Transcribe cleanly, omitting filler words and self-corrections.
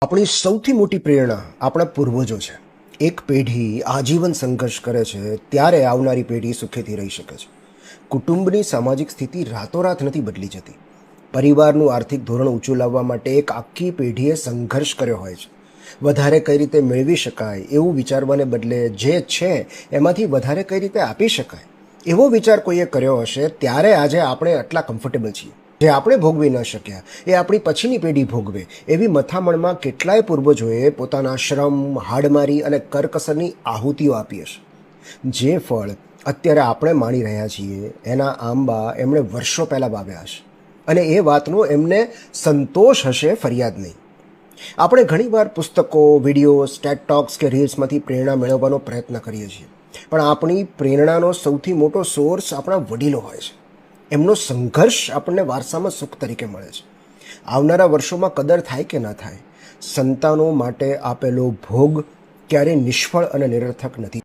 આપણી સૌથી મોટી પ્રેરણા આપણા પૂર્વજો છે. એક પેઢી આજીવન સંઘર્ષ કરે છે ત્યારે આવનારી પેઢી સુખેથી રહી શકે છે. કુટુંબની સામાજિક સ્થિતિ રાતોરાત નથી બદલી જતી. પરિવારનું આર્થિક ધોરણ ઊંચું લાવવા માટે એક આખી પેઢીએ સંઘર્ષ કર્યો હોય છે. વધારે કઈ રીતે મેળવી શકાય એવું વિચારવાને બદલે જે છે એમાંથી વધારે કઈ રીતે આપી શકાય એવો વિચાર કોઈએ કર્યો હશે ત્યારે આજે આપણે આટલા કમ્ફર્ટેબલ છીએ. જે આપણે ભોગવી ન શક્યા એ આપણી પછીની પેઢી ભોગવે એવી મથામણમાં કેટલાય પૂર્વજોએ પોતાના શ્રમ, હાડમારી અને કરકસરની આહુતિઓ આપી હશે. જે ફળ અત્યારે આપણે માણી રહ્યા છીએ એના આંબા એમણે વર્ષો પહેલાં વાવ્યા હશે અને એ વાતનો એમને સંતોષ હશે, ફરિયાદ નહીં. આપણે ઘણીવાર પુસ્તકો, વિડીયોઝ, ટેડ ટોક્સ કે રીલ્સમાંથી પ્રેરણા મેળવવાનો પ્રયત્ન કરીએ છીએ, પણ આપણી પ્રેરણાનો સૌથી મોટો સોર્સ આપણા વડીલો હોય છે. એમનો સંઘર્ષ આપણને વારસામાં સુખ તરીકે મળે છે. આવનારા વર્ષોમાં કદર થાય કે ન થાય, સંતાનો માટે આપેલો ભોગ ક્યારેય નિષ્ફળ અને નિરર્થક નથી.